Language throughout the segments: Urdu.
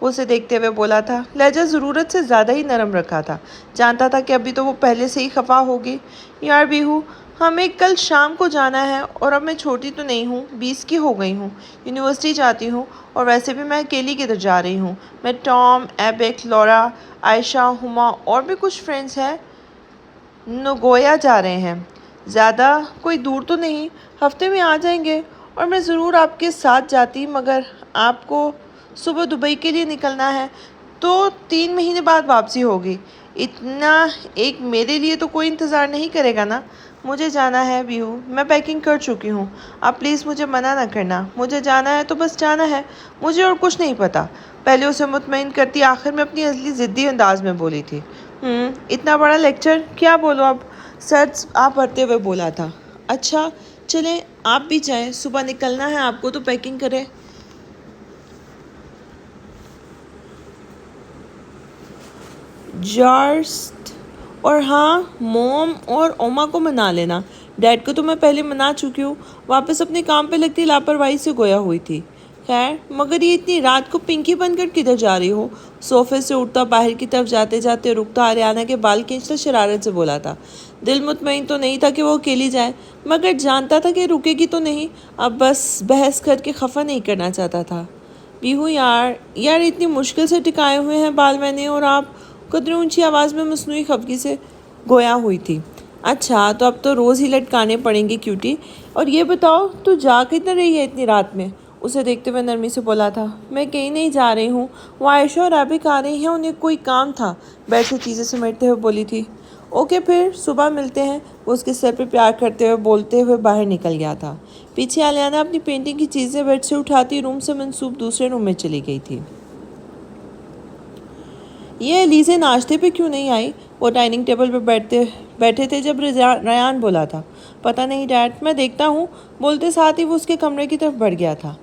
وہ اسے دیکھتے ہوئے بولا تھا۔ لہجہ ضرورت سے زیادہ ہی نرم رکھا تھا، جانتا تھا کہ ابھی تو وہ پہلے سے ہی خفا ہوگی۔ یار بیہو، ہمیں کل شام کو جانا ہے اور اب میں چھوٹی تو نہیں ہوں، 20 کی ہو گئی ہوں، یونیورسٹی جاتی ہوں، اور ویسے بھی میں اکیلی کدھر جا رہی ہوں؟ میں ٹام، ایبک، لورا، عائشہ، ہما اور بھی کچھ فرینڈز ہیں نگویا جا رہے ہیں۔ زیادہ کوئی دور تو نہیں، ہفتے میں آ جائیں گے، اور میں ضرور آپ کے ساتھ جاتی، مگر آپ کو صبح دبئی کے لیے نکلنا ہے تو 3 مہینے بعد واپسی ہوگی۔ اتنا ایک میرے لیے تو کوئی انتظار نہیں کرے گا نا؟ مجھے جانا ہے بیہو، میں پیکنگ کر چکی ہوں، آپ پلیز مجھے منع نہ کرنا۔ مجھے جانا ہے تو بس جانا ہے، مجھے اور کچھ نہیں پتا۔ پہلے اسے مطمئن کرتی، آخر میں اپنی اصلی ضدی انداز میں بولی تھی۔ اتنا بڑا لیکچر، کیا بولو اب؟ سر آپ بھرتے ہوئے بولا تھا۔ اچھا چلیں آپ بھی جائیں، صبح نکلنا ہے آپ کو تو پیکنگ کریں۔ جارسٹ، اور ہاں موم اور اوما کو منا لینا، ڈیڈ کو تو میں پہلے منا چکی ہوں۔ واپس اپنے کام پہ لگتی لاپرواہی سے گویا ہوئی تھی۔ خیر، مگر یہ اتنی رات کو پنکی بن کر کدھر جا رہی ہو؟ صوفے سے اٹھتا باہر کی طرف جاتے جاتے رکتا آریانہ کے بال کھینچتا شرارت سے بولا تھا۔ دل مطمئن تو نہیں تھا کہ وہ اکیلی جائے، مگر جانتا تھا کہ رکے گی تو نہیں، اب بس بحث کر کے خفا نہیں کرنا چاہتا تھا۔ بیہو یار اتنی مشکل سے ٹکائے ہوئے ہیں بال میں نے، اور آپ قدر اونچی آواز میں مصنوعی خفگی سے گویا ہوئی تھی۔ اچھا تو اب تو روز ہی لٹکانے پڑیں گے کیوٹی، اور یہ بتاؤ تو جا کتنے رہی ہے اتنی رات میں؟ اسے دیکھتے ہوئے نرمی سے بولا تھا۔ میں کہیں نہیں جا رہی ہوں، وہ عائشہ اور ایبک آ رہی ہیں، انہیں کوئی کام تھا، بیڈ سے چیزیں سمیٹتے ہوئے بولی تھی۔ اوکے پھر صبح ملتے ہیں، وہ اس کے سر پہ پیار کرتے ہوئے بولتے ہوئے باہر نکل گیا تھا۔ پیچھے آلیانہ اپنی پینٹنگ کی چیزیں بیڈ سے اٹھاتی روم سے منسوب دوسرے روم میں چلی گئی تھی۔ یہ ایلیزے ناشتے پہ کیوں نہیں آئی؟ وہ ڈائننگ ٹیبل پہ بیٹھے تھے جب ریان بولا تھا۔ پتہ نہیں ڈیڈ، میں دیکھتا ہوں، بولتے ساتھ ہی وہ اس کے کمرے کی طرف بڑھ گیا تھا۔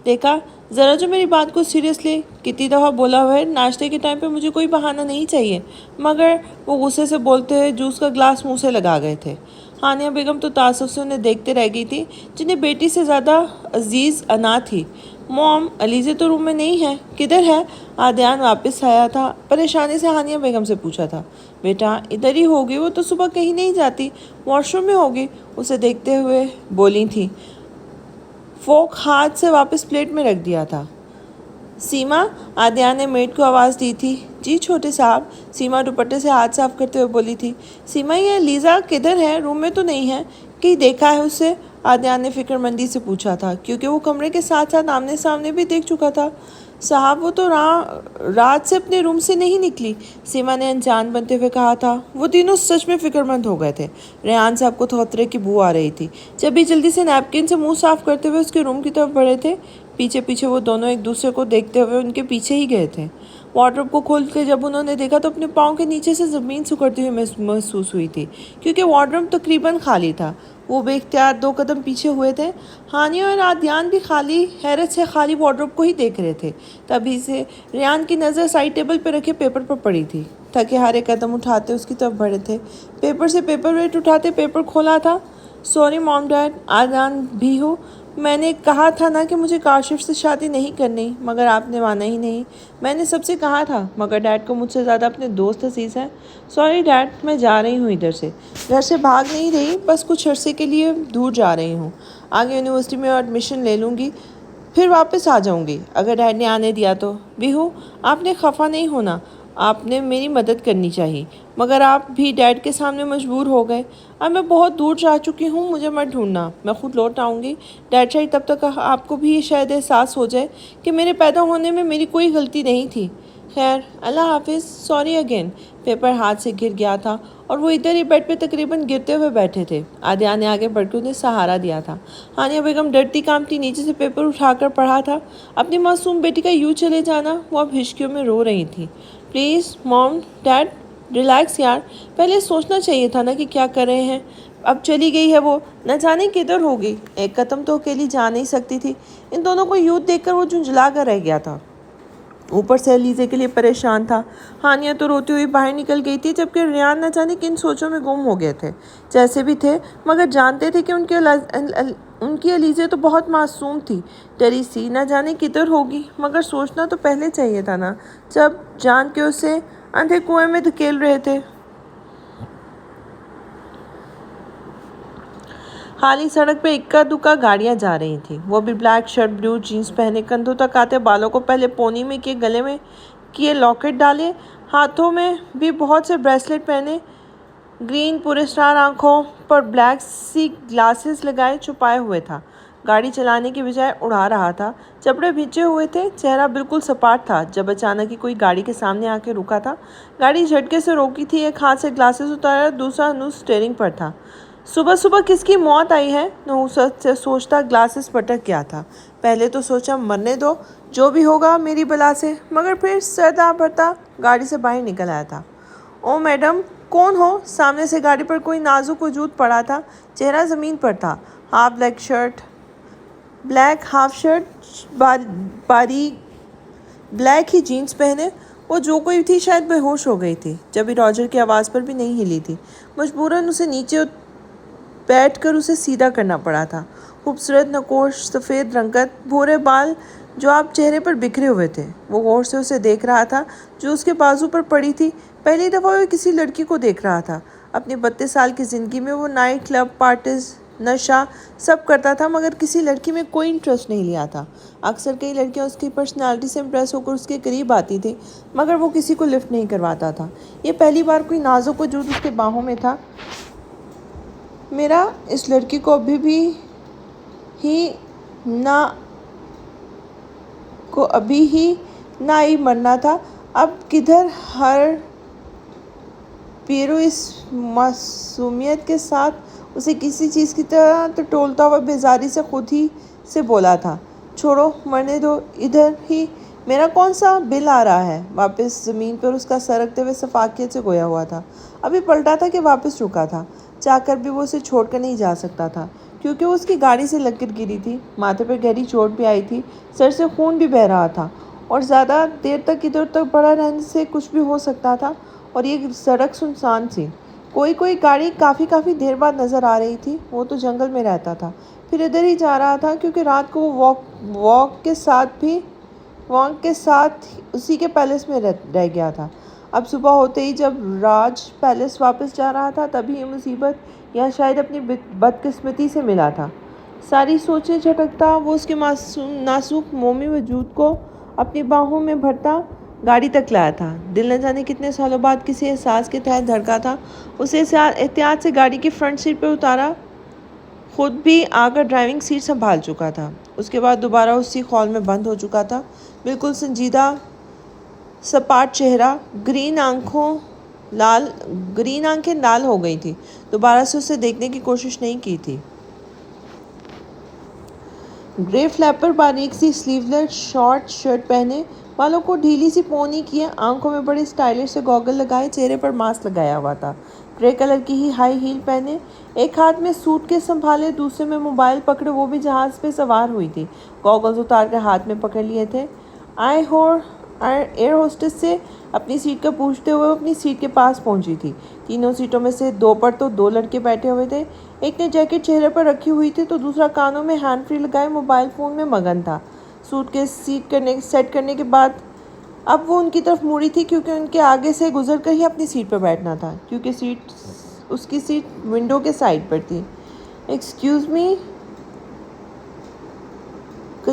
دیکھا ذرا جو میری بات کو سیریس لے، کتنی دفعہ بولا ہوا ہے ناشتے کے ٹائم پہ مجھے کوئی بہانہ نہیں چاہیے، مگر وہ غصے سے بولتے ہوئے جوس کا گلاس منہ سے لگا گئے تھے۔ ہانیہ بیگم تو تعصب سے انہیں دیکھتے رہ گئی تھی، جنہیں بیٹی سے زیادہ عزیز انا تھی۔ موم، علیزے تو روم میں نہیں ہے، کدھر ہے؟ عادیان واپس آیا تھا، پریشانی سے ہانیہ بیگم سے پوچھا تھا۔ بیٹا ادھر ہی ہوگی، وہ تو صبح کہیں نہیں جاتی، واش روم میں ہوگی، اسے دیکھتے ہوئے بولی تھی۔ فوک ہاتھ سے واپس پلیٹ میں رکھ دیا تھا۔ سیما، عادیان نے میڈ کو آواز دی تھی۔ جی چھوٹے صاحب، سیما دوپٹے سے ہاتھ صاف کرتے ہوئے بولی تھی۔ سیما، یہ لیزا کدھر ہے؟ روم میں تو نہیں ہے، کہیں دیکھا ہے اسے؟ عادیان نے فکر مندی سے پوچھا تھا، کیونکہ وہ کمرے کے ساتھ ساتھ آمنے سامنے بھی دیکھ چکا تھا۔ صاحب وہ تو رات سے اپنے روم سے نہیں نکلی، سیما نے انجان بنتے ہوئے کہا تھا۔ وہ تینوں سچ میں فکر مند ہو گئے تھے۔ ریحان صاحب کو توترے کی بو آ رہی تھی، جب بھی جلدی سے نیپکن سے منہ صاف کرتے ہوئے اس کے روم کی طرف بڑھے تھے۔ پیچھے پیچھے وہ دونوں ایک دوسرے کو دیکھتے ہوئے ان کے پیچھے ہی گئے تھے۔ وارڈروب کو کھول کے جب انہوں نے دیکھا تو اپنے پاؤں کے نیچے سے زمین سکڑتی ہوئی محسوس ہوئی تھی، کیونکہ وارڈروب تقریباً خالی تھا۔ وہ بے اختیار 2 قدم پیچھے ہوئے تھے۔ ہانیہ اور عادیان بھی حیرت سے خالی وارڈروب کو ہی دیکھ رہے تھے۔ تبھی سے ریان کی نظر سائڈ ٹیبل پہ رکھے پیپر پر پڑی تھی۔ تھکے ہارے قدم اٹھاتے اس کی طرف بڑھے تھے، پیپر سے پیپر ویٹ اٹھاتے پیپر کھولا تھا۔ سوری موم ڈیڈ، عادیان بھی ہو، میں نے کہا تھا نا کہ مجھے کاشف سے شادی نہیں کرنی، مگر آپ نے مانا ہی نہیں۔ میں نے سب سے کہا تھا، مگر ڈیڈ کو مجھ سے زیادہ اپنے دوست عزیز ہیں۔ سوری ڈیڈ، میں جا رہی ہوں ادھر سے، گھر سے بھاگ نہیں رہی، بس کچھ عرصے کے لیے دور جا رہی ہوں، آگے یونیورسٹی میں ایڈمیشن لے لوں گی، پھر واپس آ جاؤں گی اگر ڈیڈ نے آنے دیا تو۔ بیہو، آپ نے خفا نہیں ہونا، آپ نے میری مدد کرنی چاہیے، مگر آپ بھی ڈیڈ کے سامنے مجبور ہو گئے۔ اب میں بہت دور جا چکی ہوں، مجھے مت ڈھونڈنا، میں خود لوٹ آؤں گی۔ ڈیڈ شاید تب تک آپ کو بھی شاید احساس ہو جائے کہ میرے پیدا ہونے میں میری کوئی غلطی نہیں تھی۔ خیر، اللہ حافظ، سوری اگین۔ پیپر ہاتھ سے گر گیا تھا اور وہ ادھر ہی بیڈ پہ تقریباً گرتے ہوئے بیٹھے تھے۔ عادیان نے آگے بڑھ کے انہیں سہارا دیا تھا۔ ہانیہ بیگم ڈرتی کانپتی نیچے سے پیپر اٹھا کر پڑھا تھا۔ اپنی معصوم بیٹی کا یوں چلے جانا، وہ اب ہچکیوں میں رو رہی تھی۔ پلیز موم ڈیڈ، ریلیکس یار، پہلے سوچنا چاہیے تھا نا کہ کیا کر رہے ہیں۔ اب چلی گئی ہے وہ، نہ جانے کدھر ہوگی، ایک قدم تو اکیلی جا نہیں سکتی تھی۔ ان دونوں کو یوں دیکھ کر وہ جھنجھلا کر رہ گیا تھا۔ اوپر سے علیزے کے لیے پریشان تھا۔ ہانیہ تو روتی ہوئی باہر نکل گئی تھی، جبکہ ریان نہ جانے کن سوچوں میں گم ہو گئے تھے۔ جیسے بھی تھے مگر جانتے تھے کہ ان کی علیزے تو بہت معصوم تھی، ڈری سی، نہ جانے کدھر ہوگی، مگر سوچنا تو پہلے چاہیے تھا نا، جب جان کے اسے اندھے کنویں میں دھکیل رہے تھے۔ خالی سڑک پہ اکا دکا گاڑیاں جا رہی تھیں، وہ بھی بلیک شرٹ، بلیو جینز پہنے، کندھوں تک آتے بالوں کو پہلے پونی میں کیے، گلے میں کیے لاکٹ ڈالے، ہاتھوں میں بھی بہت سے بریسلٹ پہنے، گرین پورے اسٹار، آنکھوں پر بلیک سی گلاسز لگائے چھپائے ہوئے تھا۔ گاڑی چلانے کی بجائے اڑا رہا تھا، جبڑے بھیجے ہوئے تھے، چہرہ بالکل سپاٹ تھا۔ جب اچانک ہی کوئی گاڑی کے سامنے آ کے رکا تھا، گاڑی جھٹکے سے روکی تھی، ایک ہاتھ سے گلاسز اتارا، دوسرا ہنوز اسٹیئرنگ پر تھا۔ صبح صبح کس کی موت آئی ہے، نحوست سے سوچتا گلاسز پٹک گیا تھا۔ پہلے تو سوچا مرنے دو، جو بھی ہوگا میری بلا سے، مگر پھر سر آ بھرتا گاڑی سے باہر نکل آیا تھا۔ او میڈم، کون ہو؟ سامنے سے گاڑی پر کوئی نازک وجود پڑا تھا، چہرہ زمین پر تھا، بلیک ہاف شرٹ، باریک بلیک ہی جینز پہنے، وہ جو کوئی تھی شاید بے ہوش ہو گئی تھی، جبھی راجر کی آواز پر بھی نہیں ہلی تھی، مجبوراً اسے نیچے بیٹھ کر اسے سیدھا کرنا پڑا تھا۔ خوبصورت نقوش، سفید رنگت، بھورے بال جو اب چہرے پر بکھرے ہوئے تھے۔ وہ غور سے اسے دیکھ رہا تھا جو اس کے بازو پر پڑی تھی۔ پہلی دفعہ وہ کسی لڑکی کو دیکھ رہا تھا۔ اپنی 32 سال کی زندگی میں وہ نائٹ کلب، پارٹیز، نشہ سب کرتا تھا، مگر کسی لڑکی میں کوئی انٹرسٹ نہیں لیا تھا۔ اکثر کئی لڑکیاں اس کی پرسنالٹی سے امپریس ہو کر اس کے قریب آتی تھیں، مگر وہ کسی کو لفٹ نہیں کرواتا تھا۔ یہ پہلی بار کوئی نازک وجود اس کے باہوں میں تھا۔ میرا اس لڑکی کو ابھی ہی نہ ہی مرنا تھا، اب کدھر ہر پیرو اس معصومیت کے ساتھ اسے کسی چیز کی طرح ٹٹولتا ہوا بیزاری سے خود ہی سے بولا تھا، چھوڑو، مرنے دو، ادھر ہی میرا کون سا بل آ رہا ہے۔ واپس زمین پر اس کا سر رکھتے ہوئے سفاکیت سے گویا ہوا تھا، ابھی پلٹا تھا کہ واپس رکا تھا، چاہ کر بھی وہ اسے چھوڑ کر نہیں جا سکتا تھا، کیونکہ وہ اس کی گاڑی سے لگ کر گری تھی، ماتھے پر گہری چوٹ بھی آئی تھی، سر سے خون بھی بہہ رہا تھا، اور زیادہ دیر تک ادھر تک پڑا رہنے سے کچھ بھی ہو سکتا تھا، اور یہ سڑک سنسان سی، کوئی گاڑی کافی دیر بعد نظر آ رہی تھی۔ وہ تو جنگل میں رہتا تھا، پھر ادھر ہی جا رہا تھا، کیونکہ رات کو وہ وانگ کے ساتھ اسی کے پیلس میں رہ گیا تھا۔ اب صبح ہوتے ہی جب راج پیلس واپس جا رہا تھا، تبھی یہ مصیبت یا شاید اپنی بدقسمتی سے ملا تھا۔ ساری سوچیں جھٹکتا وہ اس کے نازک مومی وجود کو اپنی باہوں میں بھرتا گاڑی تک لایا تھا۔ دل نہ جانے کتنے سالوں بعد کسی احساس کے تحت دھڑکا تھا۔ اسے احتیاط سے گاڑی کی فرنٹ سیٹ پر اتارا، خود بھی آ کر ڈرائیونگ سیٹ سنبھال چکا تھا۔ اس کے بعد دوبارہ اسی خول میں بند ہو چکا تھا، بالکل سنجیدہ، سپاٹ چہرہ، گرین آنکھیں لال ہو گئی تھی، دوبارہ سے اسے دیکھنے کی کوشش نہیں کی تھی۔ گرے فلیپر، باریک سی سلیو شارٹ شرٹ پہنے، بالوں کو ڈھیلی سی پونی کیے، آنکھوں میں بڑے اسٹائلش سے گوگل لگائے، چہرے پر ماسک لگایا ہوا تھا، گرے کلر کی ہی ہائی ہیل پہنے، ایک ہاتھ میں سوٹ کیس سنبھالے، دوسرے میں موبائل پکڑے، وہ بھی جہاز پہ سوار ہوئی تھی، گوگلز اتار کر ہاتھ میں پکڑ لیے تھے۔ ایئر ہوسٹس سے اپنی سیٹ کا پوچھتے ہوئے وہ اپنی سیٹ کے پاس پہنچی تھی۔ تینوں سیٹوں میں سے دو پر تو 2 لڑکے بیٹھے ہوئے تھے، ایک نے جیکٹ چہرے پر رکھی ہوئی تھی تو دوسرا کانوں میں ہینڈ فری لگائے موبائل فون میں مگن تھا۔ سوٹ کیس سیٹ کرنے کے بعد اب وہ ان کی طرف مڑی تھی، کیونکہ ان کے آگے سے گزر کر ہی اپنی سیٹ پر بیٹھنا تھا، کیونکہ اس کی سیٹ ونڈو کے سائڈ پر تھی۔ Excuse me.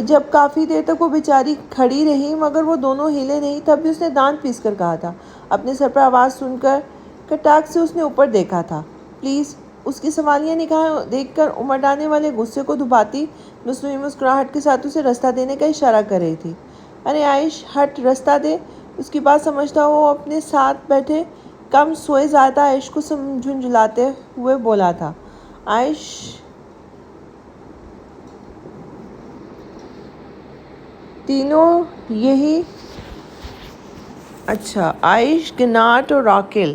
جب کافی دیر تک وہ بیچاری کھڑی رہی مگر وہ دونوں ہلے نہیں، تب بھی اس نے دانت پیس کر کہا تھا۔ اپنے سر پر آواز سن کر کٹاخ سے اس نے اوپر دیکھا تھا۔ پلیز، اس کی سوالیہ نگاہیں دیکھ کر امڈانے والے غصے کو دباتی مصنوعی مسکراہٹ کے ساتھ اسے رستہ دینے کا اشارہ کر رہی تھی۔ ارے عائش، ہٹ، رستہ دے۔ اس کی بات سمجھتا ہوا وہ اپنے ساتھ بیٹھے کم سوئے زائدہ عائش کو جھنجھلاتے ہوئے بولا تھا۔ عائش تینوں یہی اچھا، عائش، گنارٹ اور راکیل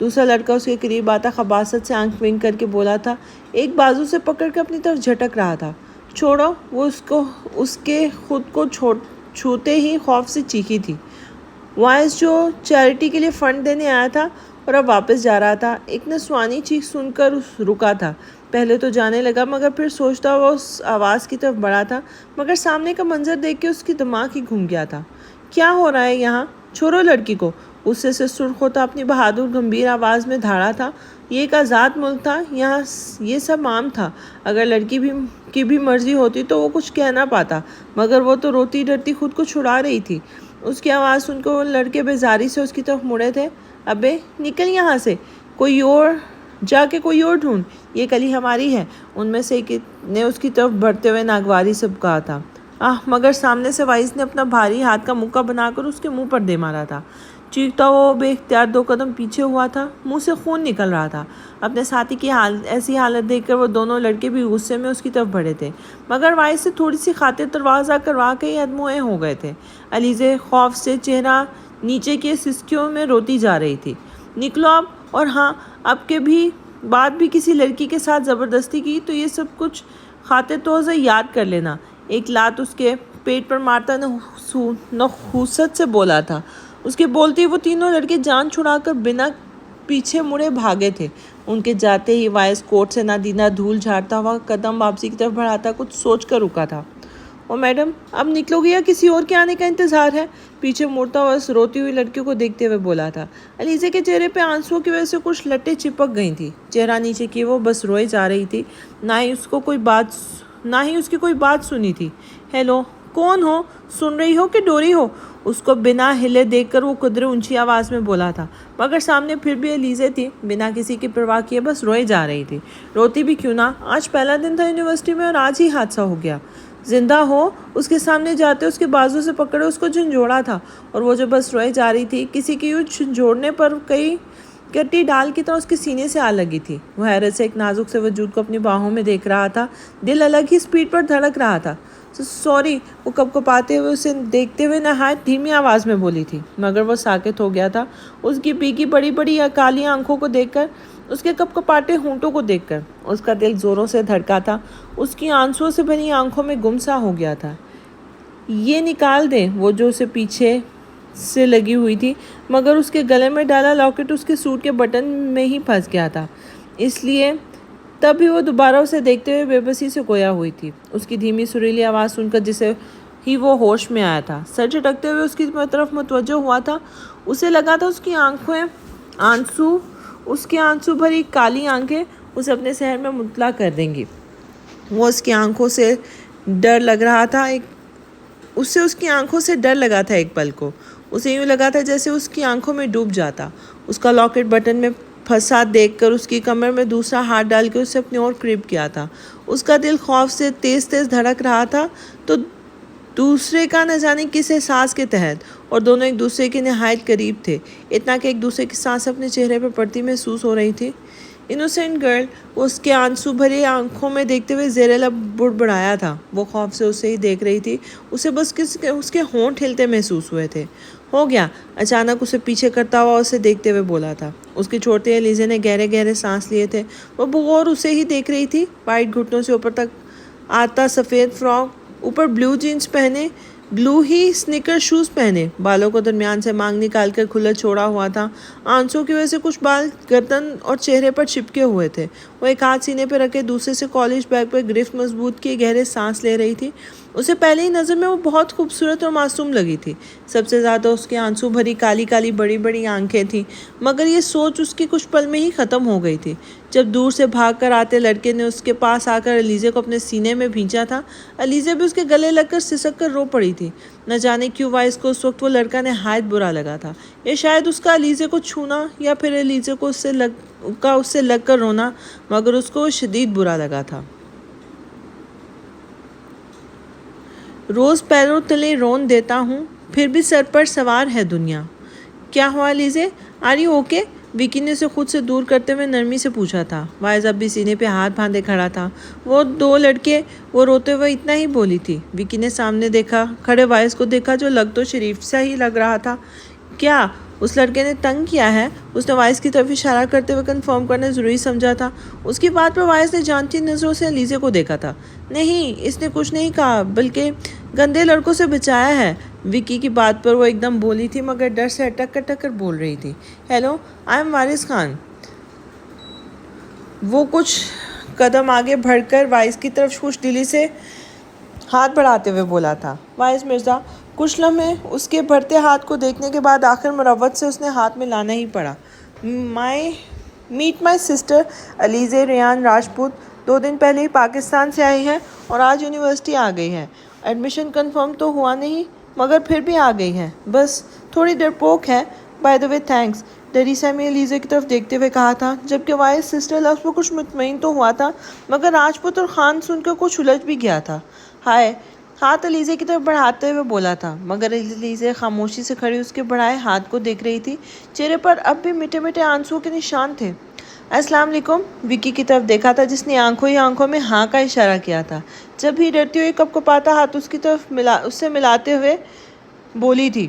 دوسرا لڑکا اس کے قریب آتا خباثت سے آنکھ ونک کر کے بولا تھا، ایک بازو سے پکڑ کے اپنی طرف جھٹک رہا تھا۔ چھوڑو، وہ اس کے خود کو چھوتے ہی خوف سے چیخی تھی۔ وائس جو چیریٹی کے لیے فنڈ دینے آیا تھا اور اب واپس جا رہا تھا، ایک نسوانی چیخ سن کر رکا تھا۔ پہلے تو جانے لگا مگر پھر سوچتا ہوا اس آواز کی طرف بڑھا تھا، مگر سامنے کا منظر دیکھ کے اس کی دماغ ہی گھوم گیا تھا۔ کیا ہو رہا ہے یہاں؟ چھوڑو لڑکی کو۔ غصے سے سرخ ہوتا اپنی بہادر گمبھیر آواز میں دھاڑا تھا۔ یہ ایک آزاد ملک تھا، یہاں یہ سب عام تھا۔ اگر لڑکی کی بھی مرضی ہوتی تو وہ کچھ کہہ نہ پاتا، مگر وہ تو روتی ڈرتی خود کو چھڑا رہی تھی۔ اس کی آواز سن کر وہ لڑکے بیزاری سے اس کی طرف مڑے تھے۔ ابے نکل یہاں سے، جا کے کوئی اور ڈھونڈ، یہ گلی ہماری ہے، ان میں سے ایک نے اس کی طرف بڑھتے ہوئے ناگواری سے کہا تھا۔ مگر سامنے سے وائس نے اپنا بھاری ہاتھ کا مکہ بنا کر اس کے منہ پر دے مارا تھا۔ چیختا وہ بے اختیار 2 قدم پیچھے ہوا تھا، منہ سے خون نکل رہا تھا۔ اپنے ساتھی کی ایسی حالت دیکھ کر وہ دونوں لڑکے بھی غصے میں اس کی طرف بڑھے تھے، مگر وائس سے تھوڑی سی خاطر تواضع کروا کے ہی ادموئے ہو گئے تھے۔ علیزے خوف سے چہرہ نیچے کے سسکیوں میں روتی جا رہی تھی۔ نکلو اب، اور ہاں، اب کے بھی بعد بھی کسی لڑکی کے ساتھ زبردستی کی تو یہ سب کچھ خاطر تواضع یاد کر لینا۔ ایک لات اس کے پیٹ پر مارتا نحوست سے بولا تھا۔ اس کے بولتے ہی وہ تینوں لڑکے جان چھڑا کر بنا پیچھے مڑے بھاگے تھے۔ ان کے جاتے ہی وائس کوٹ سے نادیدہ دھول جھاڑتا ہوا قدم واپسی کی طرف بڑھاتا کچھ سوچ کر رکا تھا۔ او میڈم، اب نکلو گے یا کسی اور کے آنے کا انتظار ہے؟ پیچھے مڑتا ہوا اس روتی ہوئی لڑکیوں کو دیکھتے ہوئے بولا تھا۔ علیزے کے چہرے پہ آنسوؤں کی وجہ سے کچھ لٹیں چپک گئی تھی۔ چہرہ نیچے کیے وہ بس روئے جا رہی تھی، نہ ہی اس کی کوئی بات سنی تھی۔ ہیلو، کون ہو؟ سن رہی ہو کہ ڈوری ہو؟ اس کو بنا ہلے دیکھ کر وہ قدرے اونچی آواز میں بولا تھا، مگر سامنے پھر بھی علیزے تھی، بنا کسی کی پرواہ کیے بس روئے جا رہی تھی۔ روتی بھی کیوں نہ، آج پہلا دن تھا یونیورسٹی میں اور آج ہی حادثہ ہو گیا۔ زندہ ہو، اس کے سامنے جاتے اس کے بازو سے پکڑے اس کو جھنجھوڑا تھا، اور وہ جو بس روئے جا رہی تھی، کسی کے یوں جھنجھوڑنے پر کئی کٹی ڈال کی طرح اس کے سینے سے آ لگی تھی۔ وہ حیرت سے ایک نازک سے وجود کو اپنی باہوں میں دیکھ رہا تھا، دل الگ ہی سپیڈ پر دھڑک رہا تھا۔ سوری، وہ کپکپاتے ہوئے اسے دیکھتے ہوئے نہایت دھیمی آواز میں بولی تھی، مگر وہ ساکت ہو گیا تھا، اس کی پیکی بڑی بڑی کالی آنکھوں کو دیکھ کر، اس کے کپکپاتے ہونٹوں کو دیکھ کر۔ اس کا دل زوروں سے دھڑکا تھا، اس کی آنسوؤں سے بھری آنکھوں میں گم سا ہو گیا تھا۔ یہ نکال دیں، وہ جو اسے پیچھے سے لگی ہوئی تھی، مگر اس کے گلے میں ڈالا لاکٹ اس کے سوٹ کے بٹن میں ہی پھنس گیا تھا، اس لیے تب بھی وہ دوبارہ اسے دیکھتے ہوئے بے بسی سے گویا ہوئی تھی۔ اس کی دھیمی سریلی آواز سن کر جسے ہی وہ ہوش میں آیا تھا، سر جھٹکتے ہوئے اس کی طرف متوجہ ہوا تھا۔ اسے لگا تھا اس کی آنسو بھری کالی آنکھیں اسے اپنے سحر میں مطلع کر دیں گی۔ وہ اس کی آنکھوں سے ڈر لگا تھا ایک پل کو۔ اسے یوں لگا تھا جیسے اس کی آنکھوں میں ڈوب جاتا۔ اس کا لاکٹ بٹن میں پھنسا دیکھ کر اس کی کمر میں دوسرا ہاتھ ڈال کے اسے اپنے اور قریب کیا تھا۔ اس کا دل خوف سے تیز تیز دھڑک رہا تھا، تو دوسرے کا نہ جانے کس احساس کے تحت، اور دونوں ایک دوسرے کے نہایت قریب تھے، اتنا کہ ایک دوسرے کی سانس اپنے چہرے پر پڑتی محسوس ہو رہی تھی۔ انوسینٹ گرل، وہ اس کے آنسو بھری آنکھوں میں دیکھتے ہوئے زیر لب بڑبڑایا تھا۔ وہ خوف سے اسے ہی دیکھ رہی تھی، اسے بس اس کے ہونٹ ہلتے محسوس ہوئے تھے۔ ہو گیا، اچانک اسے پیچھے کرتا ہوا اسے دیکھتے ہوئے بولا تھا۔ اس کی چھوڑتے علیزے نے گہرے گہرے سانس لیے تھے، وہ بغور اسے ہی دیکھ رہی تھی۔ وائٹ گھٹنوں سے اوپر تک آتا سفید فراک، اوپر بلو جینز پہنے، بلو ہی سنیکر شوز پہنے، بالوں کو درمیان سے مانگ نکال کر کھلا چھوڑا ہوا تھا۔ آنسوں کی وجہ سے کچھ بال گردن اور چہرے پر چپکے ہوئے تھے۔ وہ ایک ہاتھ سینے پہ رکھے دوسرے سے کالج بیگ پر گرفت مضبوط کیے گہرے سانس لے رہی تھی۔ اسے پہلی ہی نظر میں وہ بہت خوبصورت اور معصوم لگی تھی۔ سب سے زیادہ اس کے آنسو بھری کالی کالی بڑی بڑی آنکھیں تھیں، مگر یہ سوچ اس کی کچھ پل میں ہی ختم ہو گئی تھی، جب دور سے بھاگ کر آتے لڑکے نے اس کے پاس آ کر علیزے کو اپنے سینے میں بھینچا تھا۔ علیزے بھی اس کے گلے لگ کر سسک کر رو پڑی تھی۔ نہ جانے کیوں وائس کو اس وقت وہ لڑکا نہایت برا لگا تھا، یا شاید اس کا علیزے کو چھونا، یا پھر علیزے کو اس سے لگ کر رونا، مگر اس کو شدید برا لگا تھا۔ روز پیروں تلے رون دیتا ہوں، پھر بھی سر پر سوار ہے دنیا۔ کیا ہوا Alizeh? Are you okay? Vicky نے اسے خود سے دور کرتے ہوئے نرمی سے پوچھا تھا۔ وائز اب بھی سینے پہ ہاتھ باندھے کھڑا تھا۔ وہ دو لڑکے، وہ روتے ہوئے اتنا ہی بولی تھی۔ وکی نے سامنے کھڑے وائز کو دیکھا، جو لگ تو شریف سا ہی لگ رہا تھا، کیا اس لڑکے نے تنگ کیا ہے؟ اس نے وائس کی طرف اشارہ کرتے ہوئے کنفرم کرنا ضروری سمجھا تھا۔ اس کی بات پر وائس نے جانتی نظروں سے علیزے کو دیکھا تھا۔ نہیں، اس نے کچھ نہیں کہا، بلکہ گندے لڑکوں سے بچایا ہے۔ وکی کی بات پر وہ ایک دم بولی تھی، مگر ڈر سے اٹک کر بول رہی تھی۔ Hello, I am Waris Khan. وہ کچھ قدم آگے بڑھ کر وائس کی طرف خوش دلی سے ہاتھ بڑھاتے ہوئے بولا تھا۔ وائس مرزا، کچھ لمحے اس کے بڑھتے ہاتھ کو دیکھنے کے بعد آخر مروت سے اس نے ہاتھ میں لانا ہی پڑا۔ Meet my sister Alizeh Rayan Rajput 2 دن پہلے ہی پاکستان سے آئی ہے اور آج یونیورسٹی آ گئی ہے۔ ایڈمیشن کنفرم تو ہوا نہیں، مگر پھر بھی آ گئی ہے۔ بس تھوڑی ڈرپوک ہے۔ بائی دا وے تھینکس، ڈریسا نے علیزے کی طرف دیکھتے ہوئے کہا تھا، جبکہ وائس سسٹر لفظ پر کچھ مطمئن تو ہوا تھا، مگر راجپوت اور خان سن کر کچھ الجھ بھی گیا تھا۔ ہائے، ہاتھ علیزے کی طرف بڑھاتے ہوئے بولا تھا، مگر علیزے خاموشی سے کھڑی اس کے بڑھائے ہاتھ کو دیکھ رہی تھی۔ چہرے پر اب بھی میٹھے میٹھے آنسوؤں کے نشان تھے۔ السلام علیکم۔ وکی کی طرف دیکھا تھا، جس نے آنکھوں ہی آنکھوں میں ہاں کا اشارہ کیا تھا، جب بھی ڈرتی ہوئی کپکپاتا ہاتھ اس سے ملاتے ہوئے بولی تھی۔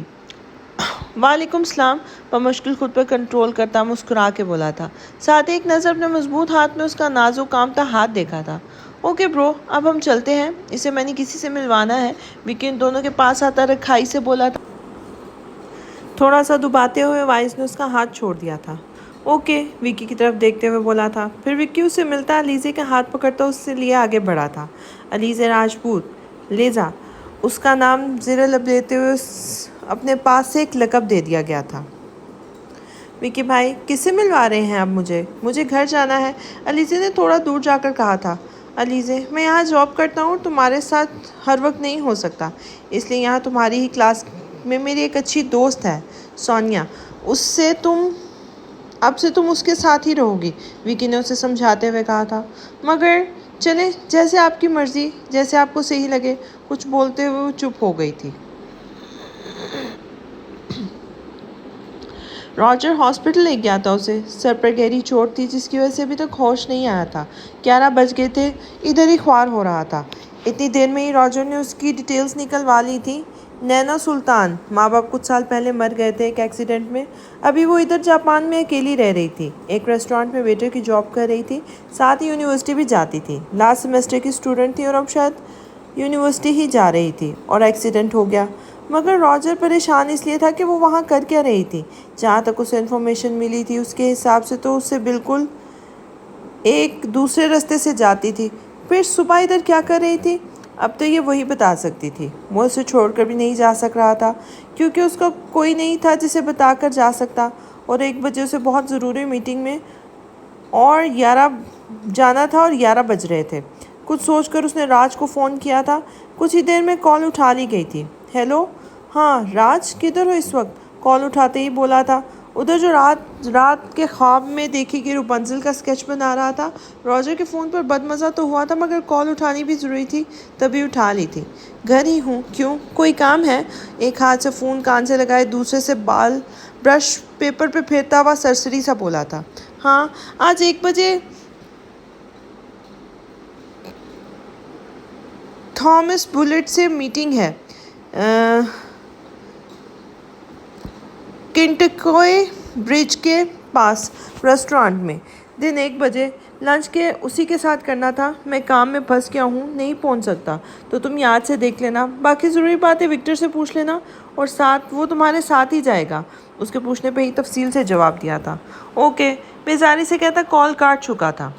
وعلیکم السلام، بمشکل خود پر کنٹرول کرتا مسکرا کے بولا تھا، ساتھ ہی ایک نظر اپنے مضبوط ہاتھ میں اس کا نازک کامتا ہاتھ دیکھا تھا۔ اوکے برو، اب ہم چلتے ہیں، اسے میں نے کسی سے ملوانا ہے۔ وکی ان دونوں کے پاس آتا رکھائی سے بولا تھا۔ تھوڑا سا دباتے ہوئے وائس نے اس کا ہاتھ چھوڑ دیا تھا۔ اوکے، وکی کی طرف دیکھتے ہوئے بولا تھا۔ پھر وکی اس سے ملتا علیزے کا ہاتھ پکڑتا اس سے لیے آگے بڑھا تھا۔ علیزے راجپوت، لیزا، اس کا نام زیر لب لیتے ہوئے اپنے پاس سے ایک لقب دے دیا گیا تھا۔ وکی بھائی، کس سے ملوا رہے ہیں آپ مجھے گھر جانا ہے، علیزے نے تھوڑا دور جا کر کہا تھا۔ علیزے، میں یہاں جاب کرتا ہوں اور تمہارے ساتھ ہر وقت نہیں ہو سکتا، اس لیے یہاں تمہاری ہی کلاس میں میری ایک اچھی دوست ہے سونیا، اب سے تم اس کے ساتھ ہی رہو گی، وکی نے اسے سمجھاتے ہوئے کہا تھا۔ مگر چلیں، جیسے آپ کی مرضی، جیسے آپ کو صحیح لگے، کچھ بولتے ہوئے وہ چپ ہو گئی تھی۔ راجر ہاسپٹل لے گیا تھا اسے، سر پر گہری چوٹ تھی جس کی وجہ سے ابھی تک ہوش نہیں آیا تھا۔ 11 بج گئے تھے، ادھر ہی خوار ہو رہا تھا۔ اتنی دیر میں ہی راجر نے اس کی ڈیٹیلز نکلوا لی تھی۔ نینا سلطان، ماں باپ کچھ سال پہلے مر گئے تھے ایک ایکسیڈنٹ میں، ابھی وہ ادھر جاپان میں اکیلی رہ رہی تھی، ایک ریسٹورانٹ میں ویٹر کی جاب کر رہی تھی، ساتھ ہی یونیورسٹی بھی جاتی تھی، لاسٹ سیمسٹر کی اسٹوڈنٹ تھی اور اب شاید یونیورسٹی ہی جا رہی تھی اور ایکسیڈنٹ ہو گیا۔ مگر راجر پریشان اس لیے تھا کہ وہ وہاں کر کیا رہی تھی۔ جہاں تک اسے انفارمیشن ملی تھی اس کے حساب سے تو اسے بالکل ایک دوسرے راستے سے جاتی تھی، پھر صبح ادھر کیا کر رہی تھی، اب تو یہ وہی بتا سکتی تھی۔ وہ اسے چھوڑ کر بھی نہیں جا سک رہا تھا، کیونکہ اس کا کوئی نہیں تھا جسے بتا کر جا سکتا، اور 1 بجے اسے بہت ضروری میٹنگ میں اور 11 جانا تھا اور 11 بج رہے تھے۔ کچھ سوچ کر اس نے راج کو فون کیا تھا۔ کچھ ہی دیر میں کال اٹھا لی گئی تھی۔ ہیلو، ہاں راج، کدھر ہو اس وقت؟ کال اٹھاتے ہی بولا تھا۔ ادھر جو رات کے خواب میں دیکھی گئی رپنزل کا اسکیچ بنا رہا تھا۔ راجر کے فون پر بد مزہ تو ہوا تھا، مگر کال اٹھانی بھی ضروری تھی، تبھی اٹھا لی تھی۔ گھر ہی ہوں، کیوں، کوئی کام ہے؟ ایک ہاتھ سے فون کان سے لگائے دوسرے سے بال برش پیپر پہ پھیرتا ہوا سرسری سا بولا تھا۔ ہاں، آج 1 بجے تھامس بولٹ سے میٹنگ ہے، کنٹکوئے برج کے پاس ریسٹورانٹ میں، دن 1 بجے، لنچ کے اسی کے ساتھ کرنا تھا۔ میں کام میں پھنس گیا ہوں، نہیں پہنچ سکتا، تو تم یاد سے دیکھ لینا، باقی ضروری باتیں وکٹر سے پوچھ لینا، اور وہ تمہارے ساتھ ہی جائے گا۔ اس کے پوچھنے پہ ہی تفصیل سے جواب دیا تھا۔ اوکے، بیزاری سے کہتا کال کاٹ چکا تھا۔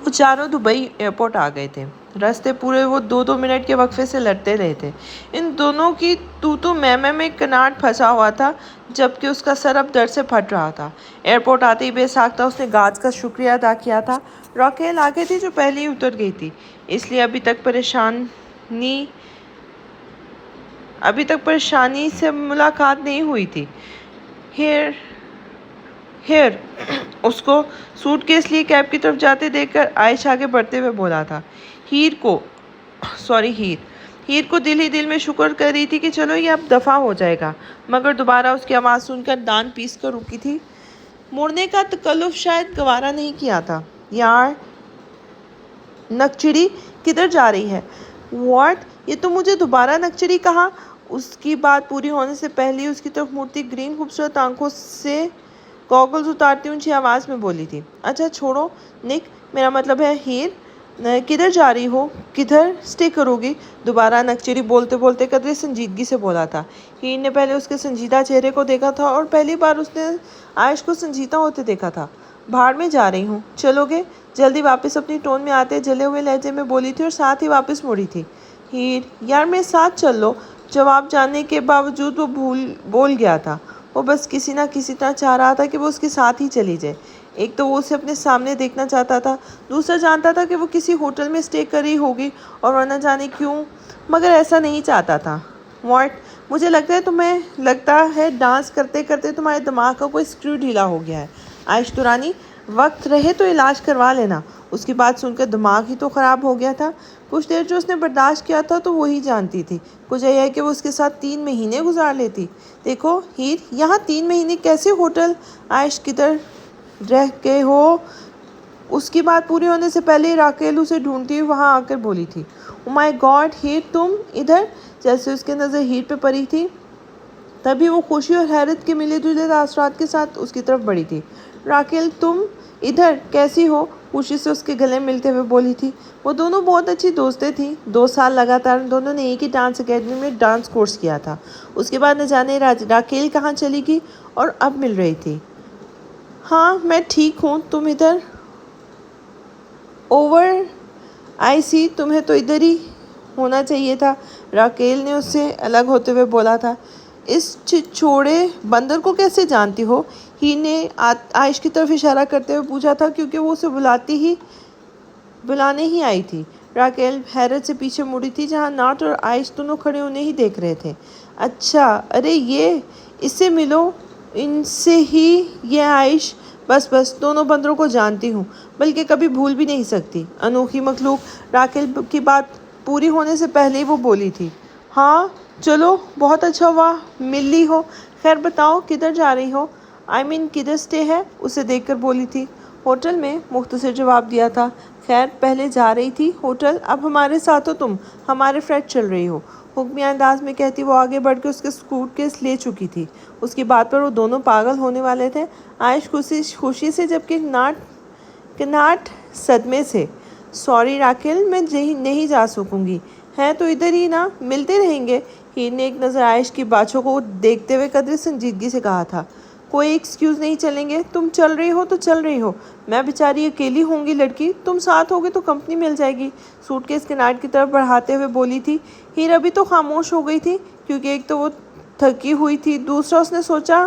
وہ چاروں دبئی ایئرپورٹ آ گئے تھے۔ راستے پورے وہ 2-2 منٹ کے وقفے سے لڑتے رہے تھے۔ ان دونوں کی تو میں کناٹ پھنسا ہوا تھا، جبکہ اس کا سر اب درد سے پھٹ رہا تھا۔ ایئرپورٹ آتے ہی بے ساختہ اس نے گارڈز کا شکریہ ادا کیا تھا۔ راکیل آگے تھی جو پہلے ہی اتر گئی تھی، اس لیے ابھی تک پریشانی سے ملاقات نہیں ہوئی تھی۔ ہیر اس کو سوٹ کیس لیے کیب کی طرف جاتے دیکھ کر عائش آگے بڑھتے ہوئے بولا تھا۔ ہیر کو دل ہی دل میں شکر کر رہی تھی کہ چلو یہ اب دفع ہو جائے گا، مگر دوبارہ اس کی آواز سن کر دان پیس کر رکی تھی۔ مڑنے کا تکلف شاید گوارا نہیں کیا تھا۔ یار نکچڑی، کدھر جا رہی ہے؟ واٹ؟ یہ تو مجھے دوبارہ نکچری کہا؟ اس کی بات پوری ہونے سے پہلے ہی اس کی طرف مڑتی گرین خوبصورت آنکھوں سے گوگلز اتارتی اونچی آواز میں بولی تھی، اچھا چھوڑو نک، میرا مطلب ہے ہیر، کدھر جا رہی ہو؟ کدھر اسٹے کرو گی؟ دوبارہ نکچری بولتے بولتے قدرے سنجیدگی سے بولا تھا۔ ہیر نے پہلے اس کے سنجیدہ چہرے کو دیکھا تھا اور پہلی بار اس نے عائش کو سنجیدہ ہوتے دیکھا تھا۔ بھاڑ میں جا رہی ہوں، چلو گے؟ جلدی واپس اپنی ٹون میں آتے جلے ہوئے لہجے میں بولی تھی اور ساتھ ہی واپس مڑی تھی۔ ہیر، یار میرے ساتھ چل لو۔ جواب جاننے کے باوجود وہ بول گیا تھا۔ وہ بس کسی نہ کسی طرح چاہ رہا تھا کہ وہ اس کے ساتھ ہی چلی جائے۔ ایک تو وہ اسے اپنے سامنے دیکھنا چاہتا تھا، دوسرا جانتا تھا کہ وہ کسی ہوٹل میں اسٹے کر رہی ہوگی اور وہ نہ جانے کیوں مگر ایسا نہیں چاہتا تھا۔ واٹ؟ مجھے لگتا ہے ڈانس کرتے کرتے تمہارے دماغ کا کوئی اسکرو ڈھیلا ہو گیا ہے۔ عائش دورانی، وقت رہے تو علاج کروا لینا۔ اس کی بات سن کر دماغ ہی تو خراب ہو گیا تھا۔ کچھ دیر جو اس نے برداشت کیا تھا تو وہی جانتی تھی، کچھ یہ ہے کہ وہ اس کے ساتھ 3 مہینے گزار لیتی۔ دیکھو ہیر، یہاں 3 مہینے کیسے ہوٹل؟ عائش کدھر رہ گئے ہو؟ اس کی بات پوری ہونے سے پہلے راکیل اسے ڈھونڈتی ہوئی وہاں آ کر بولی تھی۔ او مائی گاڈ ہیر، تم ادھر؟ جیسے اس کی نظر ہیر پہ پڑی تھی تبھی وہ خوشی اور حیرت کے ملے جلے تاثرات کے ساتھ اس کی طرف بڑھی تھی۔ راکیل تم ادھر کیسی ہو؟ خوشی سے اس کے گلے ملتے ہوئے بولی تھی۔ وہ دونوں بہت اچھی دوستیں تھیں۔ 2 سال لگاتار دونوں نے ایک ہی ڈانس اکیڈمی میں ڈانس کورس کیا تھا۔ اس کے بعد نہ جانے راکیل کہاں چلی گئی اور اب مل رہی تھی۔ ہاں میں ٹھیک ہوں، تم ادھر؟ اوور آئی سی، تمہیں تو ادھر ہی ہونا چاہیے تھا، راکیل نے اس سے الگ ہوتے ہوئے بولا تھا۔ اس چوڑے بندر کو کیسے جانتی ہو؟ ہیر نے عائش کی طرف اشارہ کرتے ہوئے پوچھا تھا، کیونکہ وہ اسے بلانے ہی آئی تھی۔ راکیل حیرت سے پیچھے مڑی تھی جہاں ناٹ اور عائش دونوں کھڑے انہیں ہی دیکھ رہے تھے۔ اچھا، ارے اس سے ملو، ان سے ہی، یہ عائش۔ بس دونوں بندروں کو جانتی ہوں، بلکہ کبھی بھول بھی نہیں سکتی۔ انوکھی مخلوق، راکیل کی بات پوری ہونے سے پہلے ہی وہ بولی تھی۔ ہاں چلو، بہت اچھا ہوا مل لی ہو۔ خیر بتاؤ کدھر جا رہی ہو؟ کدھر اسٹے ہے؟ اسے دیکھ کر بولی تھی۔ ہوٹل میں، مختصر جواب دیا تھا۔ خیر پہلے جا رہی تھی ہوٹل، اب ہمارے ساتھ ہو تم، ہمارے فلیٹ چل رہی ہو۔ حکمیہ انداز میں کہتی وہ آگے بڑھ کے اس کے سوٹ کیس لے چکی تھی۔ اس کی بات پر وہ دونوں پاگل ہونے والے تھے، عائش خوشی سے جبکہ ناٹ صدمے سے۔ سوری راکیل، میں نہیں جا سکوں گی۔ ہے تو ادھر ہی نا، ملتے رہیں گے۔ ہیر نے ایک نظر عائش کی باچھوں کو دیکھتے ہوئے قدرے سنجیدگی سے کہا تھا۔ کوئی ایکسکیوز نہیں چلیں گے، تم چل رہی ہو تو چل رہی ہو، میں بیچاری اکیلی ہوں گی لڑکی، تم ساتھ ہوگے تو کمپنی مل جائے گی۔ سوٹ کیس کنارڈ کی طرف بڑھاتے ہوئے بولی تھی۔ ہیر ابھی تو خاموش ہو گئی تھی، کیونکہ ایک تو وہ تھکی ہوئی تھی، دوسرا اس نے سوچا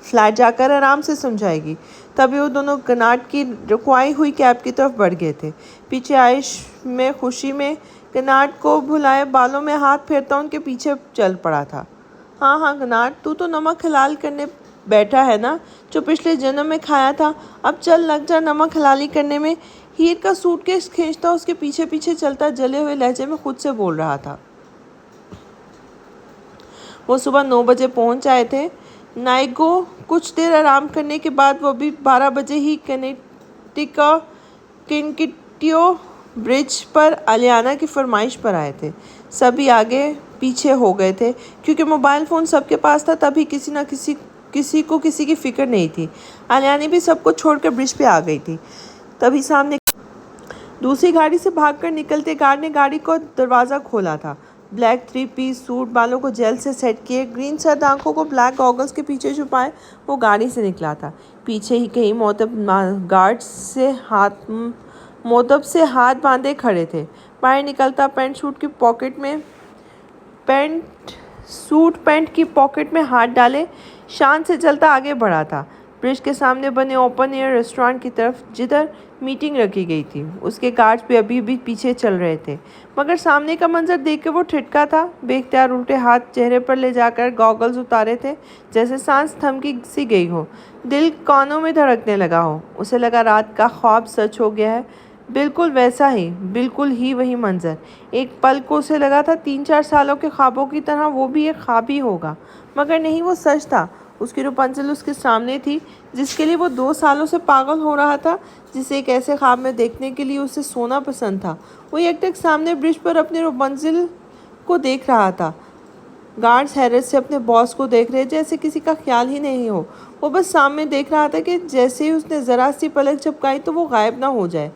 فلیٹ جا کر آرام سے سمجھائے گی۔ تبھی وہ دونوں کنارڈ کی رکوائی ہوئی کیب کی طرف بڑھ گئے تھے۔ پیچھے عائش میں خوشی میں کنارڈ کو بھلائے بالوں میں ہاتھ پھیرتا ان کے پیچھے چل پڑا تھا۔ ہاں کنارڈ، تو نمک حلال کرنے بیٹھا ہے نا، جو پچھلے جنم میں کھایا تھا، اب چل لگ جا نمک حلالی کرنے میں۔ ہیر کا سوٹ کیس کھینچتا اس کے پیچھے پیچھے چلتا جلے ہوئے لہجے میں خود سے بول رہا تھا۔ وہ صبح 9 بجے پہنچ آئے تھے نائگو۔ کچھ دیر آرام کرنے کے بعد وہ بھی 12 بجے ہی کنکٹیو برج پر الیانا کی فرمائش پر آئے تھے۔ سبھی آگے پیچھے ہو گئے تھے، کیونکہ موبائل فون سب کے پاس تھا، تبھی کسی کو کسی کی فکر نہیں تھی۔ الیانا بھی سب کو چھوڑ کر برج پہ آ گئی تھی۔ تبھی سامنے دوسری گاڑی سے بھاگ کر نکلتے گارڈ نے گاڑی کا دروازہ کھولا تھا۔ بلیک 3 پیس سوٹ، بالوں کو جیل سے سیٹ کیے، گرین سرد آنکھوں کو بلیک گوگلز کے پیچھے چھپائے وہ گاڑی سے نکلا تھا۔ پیچھے ہی کئی گارڈز مودب سے ہاتھ باندھے کھڑے تھے۔ باہر نکلتا سوٹ پینٹ کی پاکٹ میں ہاتھ ڈالے شان سے چلتا آگے بڑھا تھا، برج کے سامنے بنے اوپن ایئر ریسٹورانٹ کی طرف جدھر میٹنگ رکھی گئی تھی۔ اس کے گارڈز بھی ابھی بھی پیچھے چل رہے تھے، مگر سامنے کا منظر دیکھ کے وہ ٹھٹکا تھا۔ بے اختیار الٹے ہاتھ چہرے پر لے جا کر گوگلز اتارے تھے، جیسے سانس تھمکی سی گئی ہو، دل کانوں میں دھڑکنے لگا ہو۔ اسے لگا رات کا خواب سچ ہو گیا ہے، بالکل ویسا ہی، بالکل ہی وہی منظر۔ ایک پل کو اسے لگا تھا 3-4 سالوں کے خوابوں کی طرح وہ بھی ایک خواب ہی ہوگا، مگر نہیں، وہ سچ تھا۔ اس کی رپنزل اس کے سامنے تھی جس کے لیے وہ 2 سالوں سے پاگل ہو رہا تھا، جسے ایک ایسے خواب میں دیکھنے کے لیے اسے سونا پسند تھا۔ وہ یک ٹک سامنے برج پر اپنی رپنزل کو دیکھ رہا تھا۔ گارڈز حیرت سے اپنے باس کو دیکھ رہے جیسے کسی کا خیال ہی نہیں ہو۔ وہ بس سامنے دیکھ رہا تھا کہ جیسے ہی اس نے ذرا سی پلک جھپکائی تو وہ غائب نہ ہو جائے۔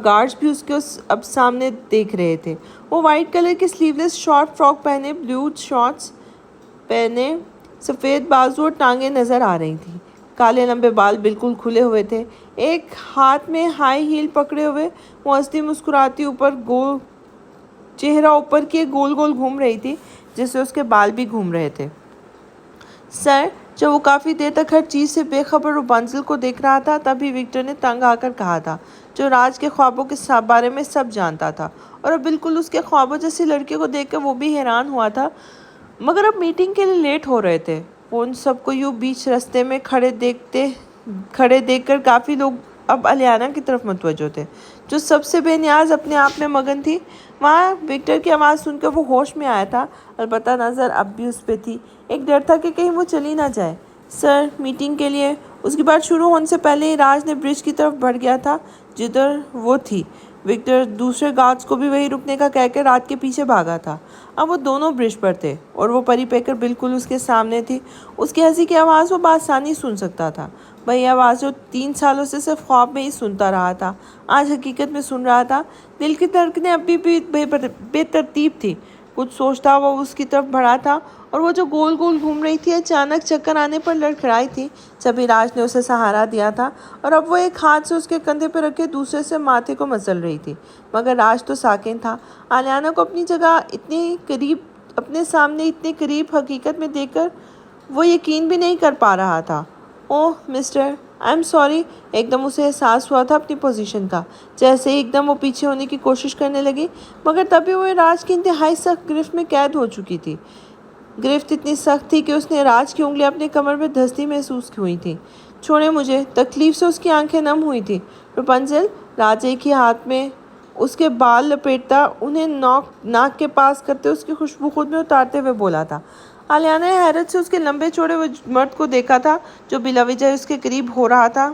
گارڈز بھی اس کو اب سامنے دیکھ رہے تھے۔ وہ وائٹ کلر کی سلیو لیس شارٹ فراک پہنے، بلیو شارٹس پہنے، سفید بازو اور ٹانگیں نظر آ رہی تھیں۔ کالے لمبے بال بالکل کھلے ہوئے تھے۔ ایک ہاتھ میں ہائی ہیل پکڑے ہوئے وہ ہنستی مسکراتی چہرہ اوپر کیے گول گول گھوم رہی تھی، جس سے اس کے بال بھی گھوم رہے تھے۔ سر، جب وہ کافی دیر تک ہر چیز سے بے خبر رپنزل کو دیکھ رہا تھا، تبھی وکٹر نے تنگ آ کر کہا تھا، جو راج کے خوابوں کے بارے میں سب جانتا تھا اور اب بالکل اس کے خوابوں جیسی لڑکی کو دیکھ کر وہ بھی حیران ہوا تھا، مگر اب میٹنگ کے لیے لیٹ ہو رہے تھے۔ وہ ان سب کو یوں بیچ رستے میں کھڑے دیکھ کر کافی لوگ اب الیانا کی طرف متوجہ تھے، جو سب سے بے نیاز اپنے آپ میں مگن تھی۔ وہاں وکٹر کی آواز سن کر وہ ہوش میں آیا تھا، البتہ نظر اب بھی اس پہ تھی۔ ایک ڈر تھا کہ کہیں وہ چلی نہ جائے۔ سر، میٹنگ کے لیے۔ اس کی بات شروع ہونے سے پہلے ہی راج نے برج کی طرف بڑھ گیا تھا جدھر وہ تھی۔ وکٹر دوسرے گارڈز کو بھی وہیں رکنے کا کہہ کے رات کے پیچھے بھاگا تھا۔ اب وہ دونوں برج پر تھے اور وہ پری پیکر بالکل اس کے سامنے تھی۔ اس کی ہنسی کی آواز وہ بآسانی سن سکتا تھا، وہی آواز جو 3 سالوں سے صرف خواب میں ہی سنتا رہا تھا، آج حقیقت میں سن رہا تھا۔ دل کی دھڑکنیں اب بھی بے ترتیب تھی۔ کچھ سوچتا وہ اس کی طرف بڑھا تھا اور وہ جو گول گول گھوم رہی تھی اچانک چکر آنے پر لڑکھڑائی تھی۔ جبھی راج نے اسے سہارا دیا تھا اور اب وہ ایک ہاتھ سے اس کے کندھے پہ رکھے دوسرے سے ماتھے کو مسل رہی تھی، مگر راج تو ساکن تھا۔ الیانا کو اپنی جگہ اتنی قریب، اپنے سامنے اتنی قریب حقیقت میں دیکھ کر وہ یقین بھی نہیں کر پا رہا تھا۔ اوہ مسٹر، آئی ایم سوری۔ ایک دم اسے احساس ہوا تھا اپنی پوزیشن کا۔ جیسے ایک دم وہ پیچھے ہونے کی کوشش کرنے لگی، مگر تبھی وہ راج کی انتہائی سخت گرفت میں قید ہو چکی تھی۔ گرفت اتنی سخت تھی کہ اس نے راج کی انگلیاں اپنے کمر میں دھستی محسوس ہوئی تھیں۔ چھوڑیں مجھے، تکلیف سے اس کی آنکھیں نم ہوئی تھیں۔ رپنزل، راج ایک ہی ہاتھ میں اس کے بال لپیٹتا، انہیں ناک کے پاس کرتے، اس کی خوشبو خود میں اتارتے ہوئے بولا تھا۔ الیانا نے حیرت سے اس کے لمبے چوڑے ہوئے مرد کو دیکھا تھا جو بلا وجہ اس کے قریب ہو رہا تھا۔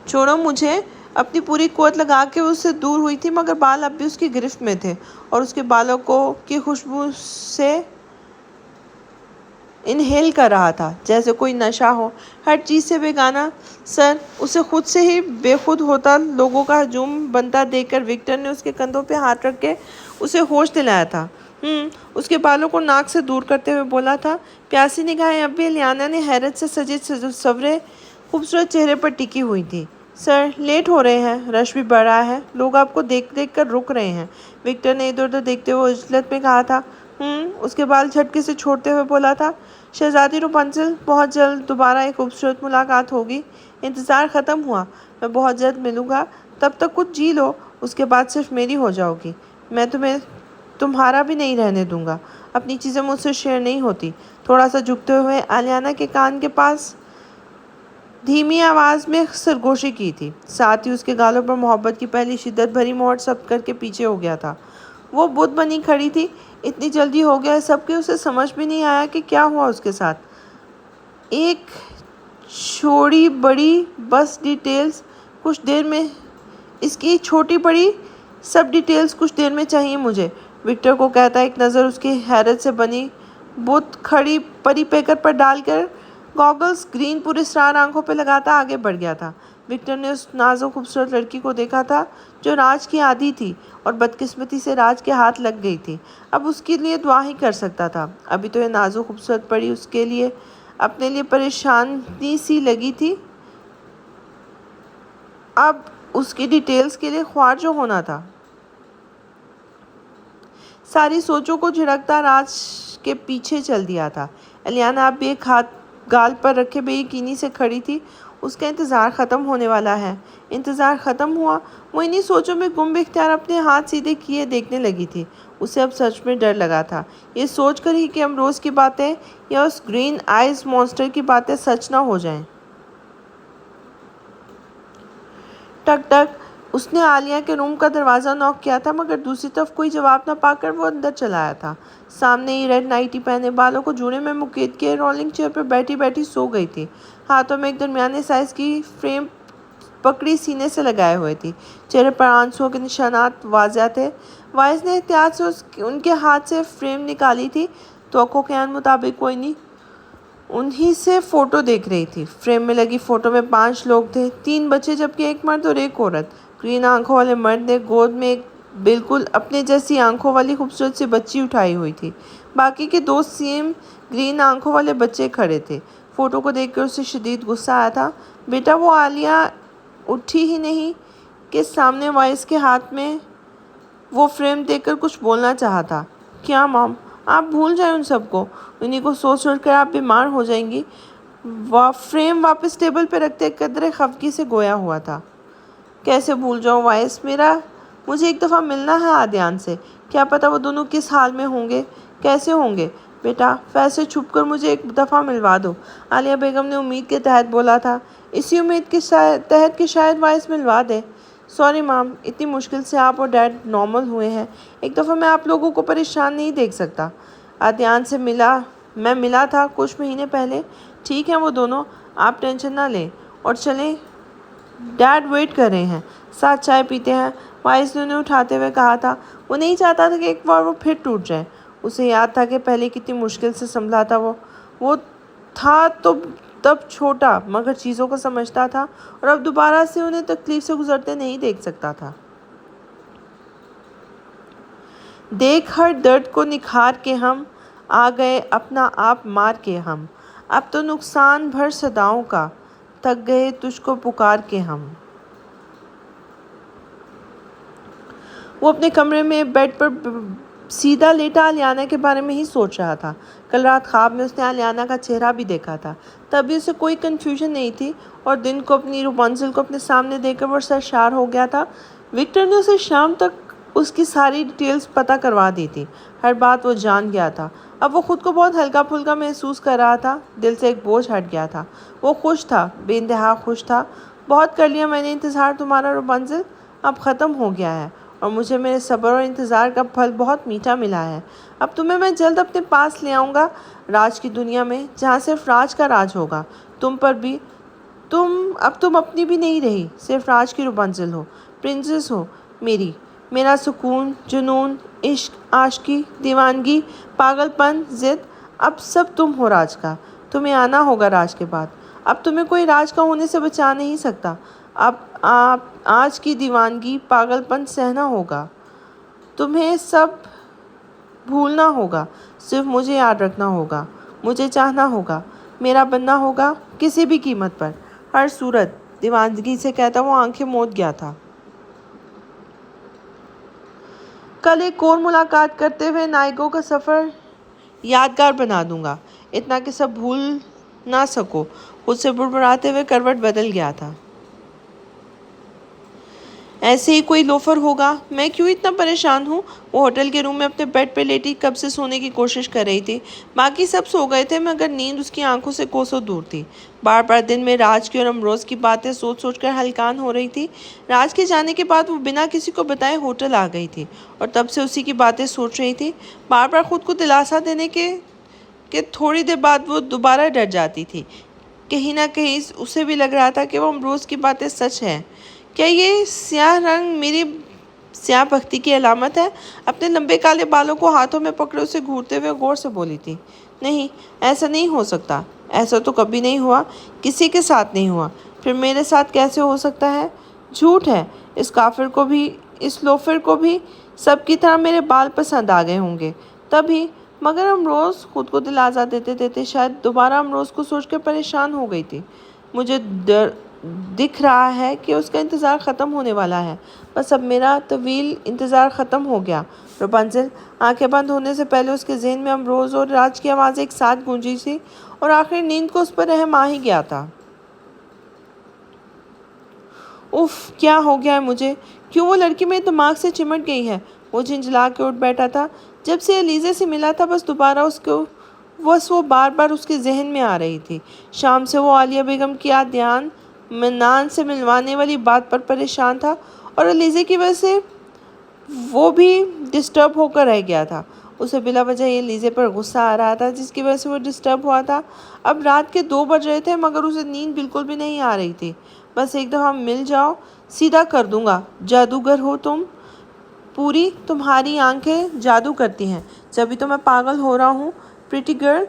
چھوڑو مجھے، اپنی پوری قوت لگا کے اس سے دور ہوئی تھی، مگر بال اب بھی اس کی گرفت میں تھے اور اس کے بالوں کی خوشبو سے انہیل کر رہا تھا جیسے کوئی نشہ ہو، ہر چیز سے بیگانہ۔ سر، اسے خود سے ہی بے خود ہوتا لوگوں کا ہجوم بنتا دیکھ کر وکٹر نے اس کے کندھوں پہ ہاتھ رکھ کے اسے ہوش دلایا تھا۔ اس کے بالوں کو ناک سے دور کرتے ہوئے بولا تھا۔ پیاسی نگاہیں اب بھی الیانا نے حیرت سے سجے سورے خوبصورت چہرے پر ٹکی ہوئی تھی۔ سر، لیٹ ہو رہے ہیں، رش بھی بڑھ رہا ہے، لوگ آپ کو دیکھ دیکھ کر رک رہے ہیں۔ وکٹر نے ادھر ادھر دیکھتے ہوئے عجلت میں کہا تھا۔ اس کے بال جھٹکے سے چھوڑتے ہوئے بولا تھا۔ شہزادی رپنزل، بہت جلد دوبارہ ایک خوبصورت ملاقات ہوگی۔ انتظار ختم ہوا، میں بہت جلد ملوں گا، تب تک کچھ جی لو، اس کے بعد صرف میری ہو جاؤ گی۔ میں تمہیں تمہارا بھی نہیں رہنے دوں گا، اپنی چیزیں مجھ سے شیئر نہیں ہوتی۔ تھوڑا سا جھکتے ہوئے الیانا کے کان کے پاس دھیمی آواز میں سرگوشی کی تھی، ساتھ ہی اس کے گالوں پر محبت کی پہلی شدت بھری مہر ثبت کر کے پیچھے ہو گیا تھا۔ وہ بت بنی کھڑی تھی۔ اتنی جلدی ہو گیا سب کہ اسے سمجھ بھی نہیں آیا کہ کیا ہوا اس کے ساتھ۔ ایک چھوٹی بڑی بس ڈیٹیلز کچھ دیر میں اس کی چھوٹی بڑی سب ڈیٹیلز کچھ دیر میں چاہیے مجھے، وکٹر کو کہتا ایک نظر اس کی حیرت سے بنی بت کھڑی پری پیکر پر ڈال کر گاگلز گرین پر اسرار آنکھوں پہ لگاتا آگے بڑھ گیا تھا۔ وکٹر نے اس نازک خوبصورت لڑکی کو دیکھا تھا جو راج کی عادی تھی اور بدقسمتی سے راج کے ہاتھ لگ گئی تھی۔ اب اس کے لیے دعا ہی کر سکتا تھا۔ ابھی تو یہ نازک خوبصورت پری اس کے لیے اپنے لیے پریشانی سی لگی تھی، اب اس کی ڈیٹیلز کے لیے خوار جو ہونا تھا۔ ساری سوچوں کو جھڑکتا راج کے پیچھے چل دیا تھا۔ الیانا اب بھی ایک ہاتھ گال پر رکھے بے یقینی سے کھڑی تھی۔ اس کا انتظار ختم ہونے والا ہے۔ انتظار ختم ہوا۔ وہ انہی سوچوں میں گم اختیار اپنے ہاتھ سیدھے کیے دیکھنے لگی تھی۔ اسے اب سچ میں ڈر لگا تھا، یہ سوچ کر ہی کہ امروز کی باتیں یا اس گرین آئیز مانسٹر کی باتیں سچ نہ ہو جائیں۔ ٹک ٹک اس نے عالیہ کے روم کا دروازہ نوک کیا تھا، مگر دوسری طرف کوئی جواب نہ پا کر وہ اندر چلا آیا تھا۔ سامنے ہی ریڈ نائٹی پہنے، بالوں کو جوڑے میں مقید کیے، رولنگ چیئر پر بیٹھی بیٹھی سو گئی تھی۔ ہاتھوں میں ایک درمیانے سائز کی فریم پکڑی سینے سے لگائے ہوئے تھی۔ چہرے پر آنسوؤں کے نشانات واضح تھے۔ وائس نے احتیاط سے ان کے ہاتھ سے فریم نکالی تھی۔ توقع کے عین مطابق وہ انہی سے فوٹو دیکھ رہی تھی۔ فریم میں لگی فوٹو میں 5 لوگ تھے، 3 بچے جبکہ ایک مرد اور ایک عورت۔ گرین آنکھوں والے مرد نے گود میں ایک بالکل اپنے جیسی آنکھوں والی خوبصورت سی بچی اٹھائی ہوئی تھی۔ باقی کے 2 سیم گرین آنکھوں والے بچے کھڑے تھے۔ فوٹو کو دیکھ کر اسے شدید غصہ آیا تھا۔ بیٹا وہ عالیہ اٹھی ہی نہیں کہ سامنے وائس کے ہاتھ میں وہ فریم دیکھ کر کچھ بولنا چاہا تھا۔ کیا مام، آپ بھول جائیں ان سب کو، انہی کو سوچ سوچ کر آپ بیمار ہو جائیں گی۔ فریم واپس ٹیبل پہ رکھتے قدرے خفگی سے گویا ہوا تھا۔ کیسے بھول جاؤں وائس، مجھے ایک دفعہ ملنا ہے عادیان سے، کیا پتہ وہ دونوں کس حال میں ہوں گے، کیسے ہوں گے۔ بیٹا فیض سے چھپ کر مجھے ایک دفعہ ملوا دو، عالیہ بیگم نے امید کے تحت بولا تھا، اسی امید کے تحت کہ شاید وائس ملوا دے۔ سوری مام، اتنی مشکل سے آپ اور ڈیڈ نارمل ہوئے ہیں، ایک دفعہ میں آپ لوگوں کو پریشان نہیں دیکھ سکتا۔ عادیان سے میں ملا تھا کچھ مہینے پہلے، ٹھیک ہے وہ دونوں، آپ ٹینشن نہ لیں اور چلیں، ڈیڈ ویٹ کر رہے ہیں، ساتھ چائے پیتے ہیں۔ وائس نے انہیں اٹھاتے ہوئے کہا تھا۔ وہ نہیں چاہتا تھا کہ ایک بار وہ پھر ٹوٹ جائے۔ اسے یاد تھا کہ پہلے کتنی مشکل سے سنبھلا تھا وہ تھا تو تب چھوٹا مگر چیزوں کو سمجھتا تھا، اور اب دوبارہ سے انہیں تکلیف سے گزرتے نہیں دیکھ سکتا تھا۔ دیکھ ہر درد کو نکھار کے ہم آ گئے اپنا آپ مار کے ہم، اب تو نقصان بھر صداؤں کا تھک گئے تجھ کو پکار کے ہم۔ وہ اپنے کمرے میں بیڈ پر سیدھا لیٹا علیانہ کے بارے میں ہی سوچ رہا تھا۔ کل رات خواب میں اس نے علیانہ کا چہرہ بھی دیکھا تھا، تب بھی اسے کوئی کنفیوژن نہیں تھی، اور دن کو اپنی رپنزل کو اپنے سامنے دیکھ کر وہ سرشار ہو گیا تھا۔ وکٹر نے اسے شام تک اس کی ساری ڈیٹیلز پتہ کروا دی تھی، ہر بات وہ جان گیا تھا۔ اب وہ خود کو بہت ہلکا پھلکا محسوس کر رہا تھا، دل سے ایک بوجھ ہٹ گیا تھا۔ وہ خوش تھا، بے انتہا خوش تھا۔ بہت کر لیا میں نے انتظار تمہارا رپنزل، اب ختم ہو گیا ہے، اور مجھے میرے صبر اور انتظار کا پھل بہت میٹھا ملا ہے۔ اب تمہیں میں جلد اپنے پاس لے آؤں گا، راج کی دنیا میں، جہاں صرف راج کا راج ہوگا۔ تم پر بھی، اب تم اپنی بھی نہیں رہی، صرف راج کی رپنزل ہو، پرنسس ہو میری۔ میرا سکون، جنون، عشق، عاشقی، دیوانگی، پاگل پن، ضد، اب سب تم ہو راج کا۔ تمہیں آنا ہوگا راج کے بعد، اب تمہیں کوئی راج کا ہونے سے بچا نہیں سکتا۔ اب آج کی دیوانگی، پاگل پن سہنا ہوگا، تمہیں سب بھولنا ہوگا، صرف مجھے یاد رکھنا ہوگا، مجھے چاہنا ہوگا، میرا بننا ہوگا کسی بھی قیمت پر، ہر صورت۔ دیوانگی سے کہتا وہ آنکھیں موند گیا تھا۔ کل ایک اور ملاقات کرتے ہوئے نائگو کا سفر یادگار بنا دوں گا، اتنا کہ سب بھول نہ سکو۔ خود سے بڑبڑاتے ہوئے کروٹ بدل گیا تھا۔ ایسے ہی کوئی لوفر ہوگا، میں کیوں اتنا پریشان ہوں۔ وہ ہوٹل کے روم میں اپنے بیڈ پہ لیٹی کب سے سونے کی کوشش کر رہی تھی۔ باقی سب سو گئے تھے مگر نیند اس کی آنکھوں سے کوسوں دور تھی۔ بار بار دن میں راج کی اور امروز کی باتیں سوچ سوچ کر ہلکان ہو رہی تھی۔ راج کے جانے کے بعد وہ بنا کسی کو بتائے ہوٹل آ گئی تھی، اور تب سے اسی کی باتیں سوچ رہی تھی۔ بار بار خود کو دلاسا دینے کہ تھوڑی دیر بعد وہ دوبارہ ڈر جاتی تھی۔ کہیں نہ کہیں اسے بھی لگ رہا تھا کہ وہ امروز کی باتیں سچ ہیں۔ کیا یہ سیاہ رنگ میری سیاہ بختی کی علامت ہے؟ اپنے لمبے کالے بالوں کو ہاتھوں میں پکڑے اسے گھورتے ہوئے غور سے بولی تھی۔ نہیں، ایسا نہیں ہو سکتا، ایسا تو کبھی نہیں ہوا، کسی کے ساتھ نہیں ہوا، پھر میرے ساتھ کیسے ہو سکتا ہے؟ جھوٹ ہے، اس لوفر کو بھی سب کی طرح میرے بال پسند آ گئے ہوں گے تبھی۔ مگر امروز، خود کو دلاسا دیتے دیتے شاید دوبارہ امروز کو سوچ کر پریشان ہو گئی تھی۔ مجھے دکھ رہا ہے کہ اس کا انتظار ختم ہونے والا ہے، بس اب میرا طویل انتظار ختم ہو گیا۔ رپنزل، آنکھیں بند ہونے سے پہلے اس کے ذہن میں امروز اور راج کی آوازیں ایک ساتھ گونجی تھی، اور آخر نیند کو اس پر رحم آ ہی گیا تھا۔ اف، کیا ہو گیا ہے مجھے؟ کیوں وہ لڑکی میرے دماغ سے چمٹ گئی ہے؟ وہ جھنجھلا کے اٹھ بیٹھا تھا۔ جب سے الیزے سے ملا تھا بس وہ بار بار اس کے ذہن میں آ رہی تھی۔ شام سے وہ عالیہ بیگم کی عادیان منان سے ملوانے والی بات پر پریشان تھا اور علیزے کی وجہ سے وہ بھی ڈسٹرب ہو کر رہ گیا تھا۔ اسے بلا وجہ یہ لیزے پر غصہ آ رہا تھا جس کی وجہ سے وہ ڈسٹرب ہوا تھا۔ اب رات کے 2 بج رہے تھے مگر اسے نیند بالکل بھی نہیں آ رہی تھی۔ بس ایک دفعہ مل جاؤ، سیدھا کر دوں گا۔ جادوگر ہو تم پوری، تمہاری آنکھیں جادو کرتی ہیں، جبھی تو میں پاگل ہو رہا ہوں۔ پریٹی گرل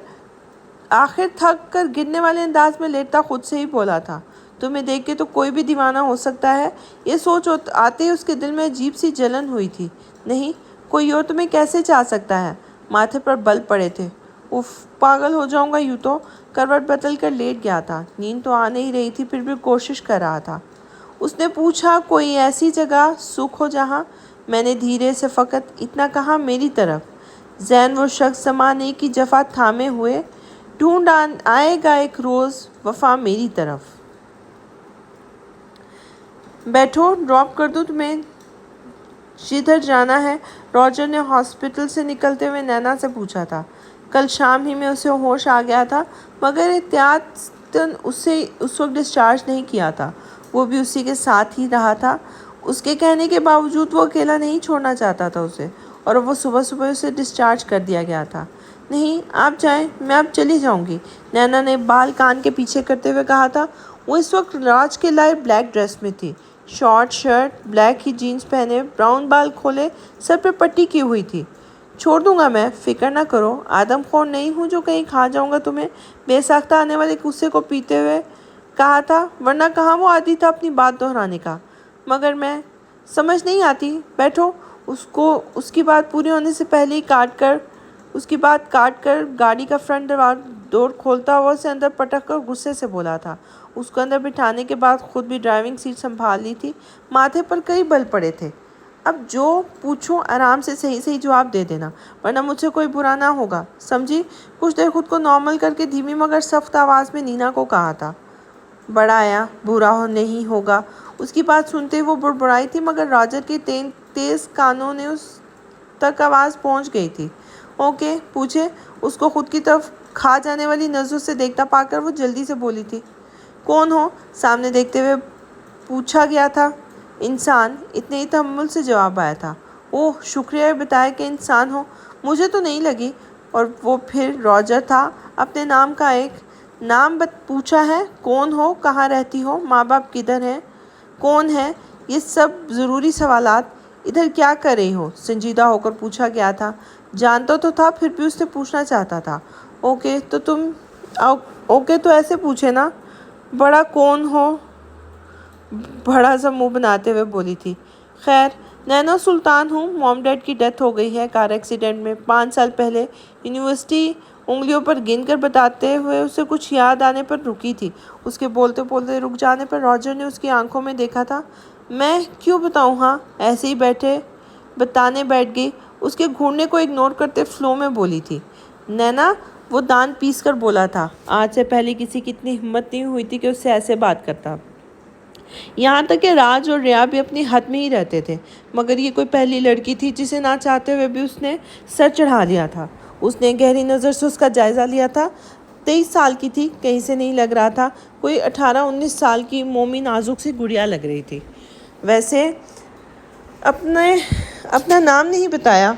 آخر تھک کر گرنے والے انداز میں لیٹتا خود سے ہی بولا تھا۔ تمہیں دیکھ کے تو کوئی بھی دیوانہ ہو سکتا ہے۔ یہ سوچ آتے ہی اس کے دل میں عجیب سی جلن ہوئی تھی۔ نہیں، کوئی اور تمہیں کیسے چاہ سکتا ہے؟ ماتھے پر بل پڑے تھے۔ اف، پاگل ہو جاؤں گا یوں تو۔ کروٹ بدل کر لیٹ گیا تھا۔ نیند تو آ نہیں رہی تھی پھر بھی کوشش کر رہا تھا۔ اس نے پوچھا، کوئی ایسی جگہ سکھ ہو جہاں؟ میں نے دھیرے سے فقط اتنا کہا، میری طرف۔ ذہن وہ شخص زمانے کی جفا تھامے ہوئے، ڈھونڈ آئے گا ایک روز وفا میری طرف۔ بیٹھو، ڈراپ کر دوں تمہیں جدھر جانا ہے؟ راجر نے ہاسپٹل سے نکلتے ہوئے نینا سے پوچھا تھا۔ کل شام ہی میں اسے ہوش آ گیا تھا مگر احتیاطاً اسے اس وقت ڈسچارج نہیں کیا تھا۔ وہ بھی اسی کے ساتھ ہی رہا تھا۔ اس کے کہنے کے باوجود وہ اکیلا نہیں چھوڑنا چاہتا تھا اسے، اور وہ صبح صبح اسے ڈسچارج کر دیا گیا تھا۔ نہیں، آپ جائیں، میں اب چلی جاؤں گی، نینا نے بال کان کے پیچھے کرتے ہوئے کہا تھا۔ وہ اس وقت راج کے لائے بلیک ڈریس میں تھی، شارٹ شرٹ، بلیک ہی جینز پہنے، براؤن بال کھولے، سر پہ پٹی کی ہوئی تھی۔ چھوڑ دوں گا میں، فکر نہ کرو، آدم خور نہیں ہوں جو کہیں کھا جاؤں گا تمہیں، بے ساختہ آنے والے غصے کو پیتے ہوئے کہا تھا، ورنہ کہاں وہ عادی تھا اپنی بات دہرانے کا۔ مگر میں سمجھ نہیں آتی۔ بیٹھو۔ اس کی بات پوری ہونے سے پہلے ہی اس کی بات کاٹ کر گاڑی کا فرنٹ ڈور کھولتا ہوا اسے اندر پٹک کر غصے سے بولا تھا۔ اس کو اندر بٹھانے کے بعد خود بھی ڈرائیونگ سیٹ سنبھال لی تھی۔ ماتھے پر کئی بل پڑے تھے۔ اب جو پوچھوں آرام سے صحیح جواب دے دینا، ورنہ مجھ سے کوئی برا نہ ہوگا، سمجھی؟ کچھ دیر خود کو نارمل کر کے دھیمی مگر سخت آواز میں نینا کو کہا تھا۔ بڑھایا، برا نہیں ہوگا۔ اس کی بات سنتے وہ بڑبڑائی تھی مگر راجر کے تیز کانوں نے اس تک آواز پہنچ گئی تھی۔ اوکے، پوچھے؟ اس کو خود کی طرف کھا جانے والی نظروں سے دیکھتا پا کر وہ جلدی سے بولی تھی۔ کون ہو؟ سامنے دیکھتے ہوئے پوچھا گیا تھا۔ انسان، اتنے ہی تحمل سے جواب آیا تھا۔ اوہ، شکریہ بتائے کہ انسان ہو، مجھے تو نہیں لگی۔ اور وہ پھر راجر تھا، اپنے نام کا ایک نام پوچھا ہے، کون ہو، کہاں رہتی ہو، ماں باپ کدھر ہیں، کون ہے، یہ سب ضروری سوالات۔ ادھر کیا کر رہی ہو؟ سنجیدہ ہو کر پوچھا گیا تھا۔ جانتا تو تھا پھر بھی اس نے پوچھنا چاہتا تھا۔ اوکے تو ایسے پوچھے نا، بڑا کون ہو؟ بڑا سا منہ بناتے ہوئے بولی تھی۔ خیر، نینا سلطان ہوں، موم ڈیڈ کی ڈیتھ ہو گئی ہے کار ایکسیڈنٹ میں 5 سال پہلے۔ یونیورسٹی انگلیوں پر گن کر بتاتے ہوئے اسے کچھ یاد آنے پر رکی تھی۔ اس کے بولتے بولتے رک جانے پر راجر نے اس کی آنکھوں میں دیکھا تھا۔ میں کیوں بتاؤں؟ ہاں، ایسے ہی بتانے بیٹھ گئی، اس کے گھوڑنے کو اگنور کرتے فلو میں بولی تھی۔ نینا، وہ دان پیس کر بولا تھا۔ آج سے پہلے کسی کی اتنی ہمت نہیں ہوئی تھی کہ اس سے ایسے بات کرتا۔ یہاں تک کہ راج اور ریا بھی اپنی حد میں ہی رہتے تھے، مگر یہ کوئی پہلی لڑکی تھی جسے نہ چاہتے ہوئے بھی اس نے سر چڑھا لیا تھا۔ اس نے گہری نظر سے اس کا جائزہ لیا تھا۔ 23 سال کی تھی، کہیں سے نہیں لگ رہا تھا، کوئی 18-19 سال کی مومی نازک سی گڑیا لگ رہی تھی۔ ویسے اپنا نام نہیں بتایا؟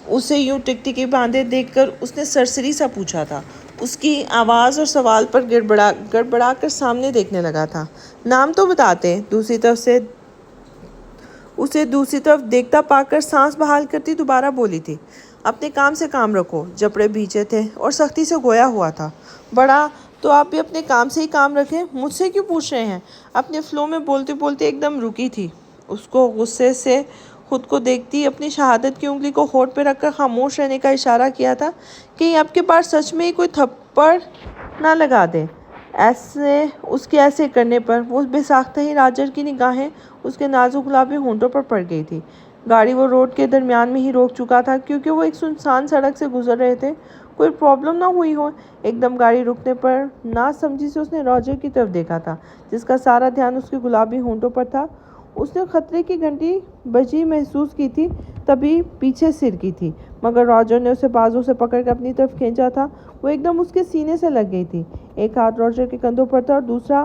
اسے یوں ٹکٹکی باندھے دیکھ کر اس نے سرسری سا پوچھا تھا۔ اس کی آواز اور سوال پر گڑبڑا کر سامنے دیکھنے لگا تھا۔ نام تو بتاتے۔ اسے دوسری طرف دیکھتا پا کر سانس بحال کرتی دوبارہ بولی تھی۔ اپنے کام سے کام رکھو۔ جبڑے بھیجے تھے اور سختی سے گویا ہوا تھا۔ بڑا تو آپ بھی اپنے کام سے ہی کام رکھیں، مجھ سے کیوں پوچھ رہے ہیں؟ اپنے فلو میں بولتے بولتے ایک دم رکی تھی۔ اس کو غصے سے خود کو دیکھتی اپنی شہادت کی انگلی کو ہونٹ پہ رکھ کر خاموش رہنے کا اشارہ کیا تھا، کہیں اب کے بعد سچ میں ہی کوئی تھپڑ نہ لگا دے۔ اس کے ایسے کرنے پر وہ بے ساختہ ہی راجر کی نگاہیں اس کے نازک گلابی ہونٹوں پر پڑ گئی تھی۔ گاڑی وہ روڈ کے درمیان میں ہی روک چکا تھا کیونکہ وہ ایک سنسان سڑک سے گزر رہے تھے۔ کوئی پرابلم نہ ہوئی ہو۔ ایک دم گاڑی رکنے پر نا سمجھی سے اس نے راجر کی طرف دیکھا تھا جس کا سارا دھیان اس کے گلابی ہونٹوں پر تھا۔ اس نے خطرے کی گھنٹی بجی محسوس کی تھی، تبھی پیچھے سر کی تھی، مگر راجر نے اسے بازو سے پکڑ کر اپنی طرف کھینچا تھا۔ وہ ایک دم اس کے سینے سے لگ گئی تھی۔ ایک ہاتھ راجر کے کندھوں پر تھا اور دوسرا